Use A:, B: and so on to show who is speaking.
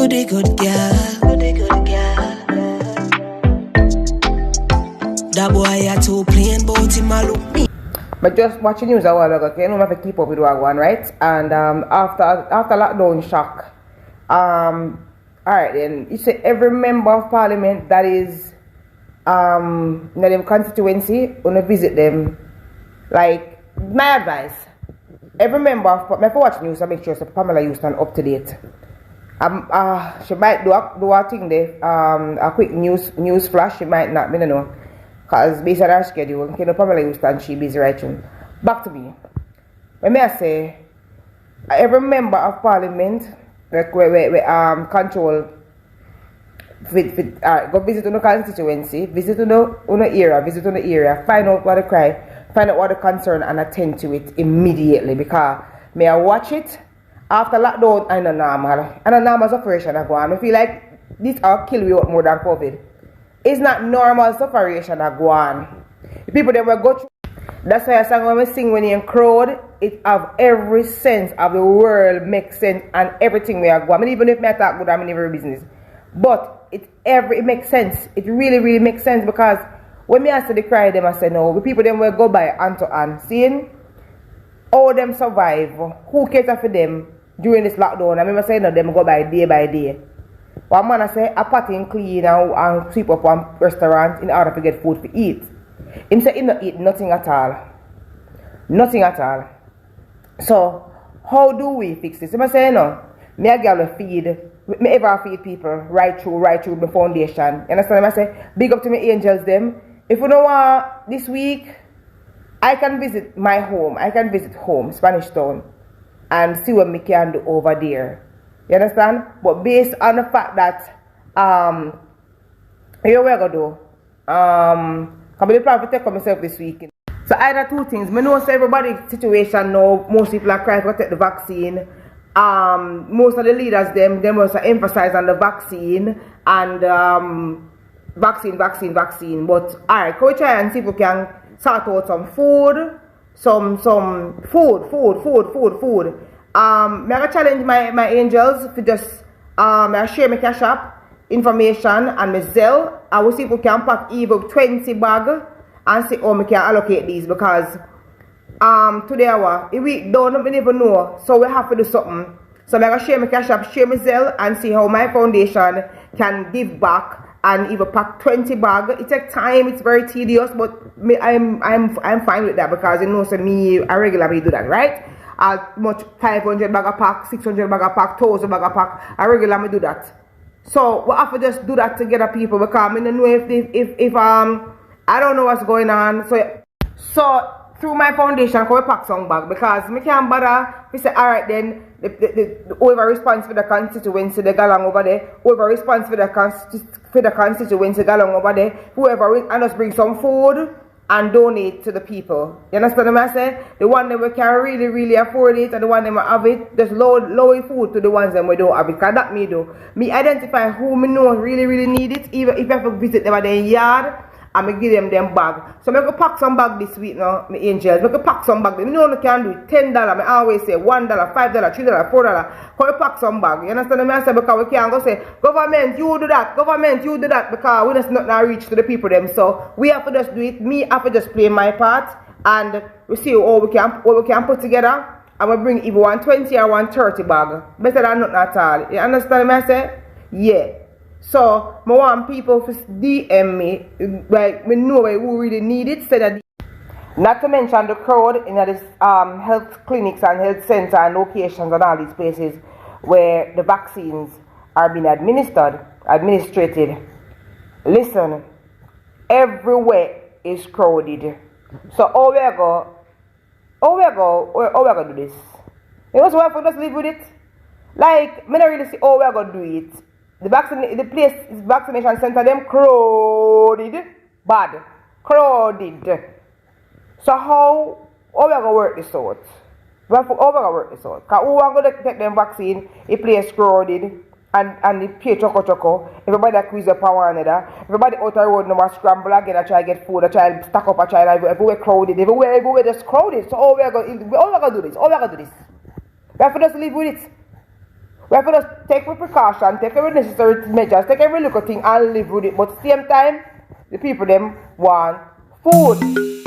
A: Goody good girl. Goody good girl. That boy had too plain about him a look me.
B: But just watching news a while ago, okay, you know, I have to keep up with what one, right? And after lockdown shock, alright then, you say every member of parliament that is in them constituency, wanna visit them. Like, my advice, every member of, if I watch news, I make sure so Pamela Houston up to date. She might do a thing there, a quick news flash, she might not, I don't know. Because based on her schedule, you know, Pamela Houston, she busy writing. Back to me. When I say, every member of parliament, like we control, go visit on the constituency, visit on the area, find out what they cry, find out what the concern, and attend to it immediately. Because may I watch it after lockdown, I know normal. And a normal sufferation I go on. I feel like this will kill you more than COVID. It's not normal sufferation that go on. The people that will go through. That's why I sang when I sing when you're in crowd, it have every sense of the world makes sense and everything we are going. I mean, even if I talk good, I'm in every business. But it makes sense. It really, really makes sense because when me ask the cry them, I say no, the people them will go by hand to hand. Seeing how them survive, who cater for them during this lockdown. I remember saying no, them go by day. One man I say a party and clean and sweep up one restaurant in order to get food to eat. Him say he not eat nothing at all. Nothing at all. So how do we fix this? I say no, me a girl feed, me ever feed people right through my foundation. You understand? I say big up to my angels them. If you know what this week I can visit my home. I can visit home, Spanish Town, and see what me can do over there. You understand? But based on the fact that here we go do. Can be plan to take on myself this week. So either two things. I know so everybody's situation now, most people are crying to take the vaccine. Most of the leaders them also emphasize on the vaccine and vaccine. But alright, can we try and see if we can sort out some food. Some food. I'm gonna challenge my angels to just I share my cash app information and my Zelle. I will see if we can pack even 20 bag and see how we can allocate these because today if we don't even know, so we have to do something. So I'm gonna share my cash app, share my Zelle and see how my foundation can give back and even pack 20 bag. It takes time, it's very tedious, but I'm fine with that because you know so me I regularly do that, right? As much 500 bag a pack, 600 bag a pack, 1000 bag a pack. I regularly do that. So we have to just do that together, people, because I don't know if I don't know what's going on. So through my foundation, I can pack some bag because I can't bother. We say alright then whoever responds for the constituency they go along over there. Whoever responds for the constituency go along over there. Whoever and just bring some food and donate to the people. You understand what I say? The one that we can really, really afford it and the one that we have it, just lower food to the ones that we don't have it. Because that me do. Me identify who me know really, really need it. Even if I have to visit them at their yard, and me give them bag. So I can pack some bag this week now, my angels. I can pack some bag. You know what I can do? $10. I always say $1, $5, $3, $4. Can you pack some bag? You understand what I say? Because we can't go say, government, you do that. Government, you do that. Because we just not now reach to the people them. So we have to just do it. Me have to just play my part. And we see what we can put together. And we bring either 120 or 130 bag. Better than nothing at all. You understand what I say? Yeah. So, I want people to DM me, like, we know who really need it, so that not to mention the crowd in this health clinics and health center and locations and all these places where the vaccines are being administrated. Listen, everywhere is crowded. So, how we go do this? You know, so we have to just live with it. Like, I don't really see how we are going to do it. The vaccination center, them crowded, bad, crowded. So how we are going to work this out? How we are going to work this out? Because who are going to take them vaccine, the place crowded, and the pay choco. Everybody that quiz up on one another. Everybody out the road now scramble again, I try to get food, I try to stack up, I try everywhere crowded, everywhere just crowded. So how we are going to do this? We have to just live with it. We have to just take with precaution, take every necessary measures, take every little thing and live with it. But at the same time, the people them want food.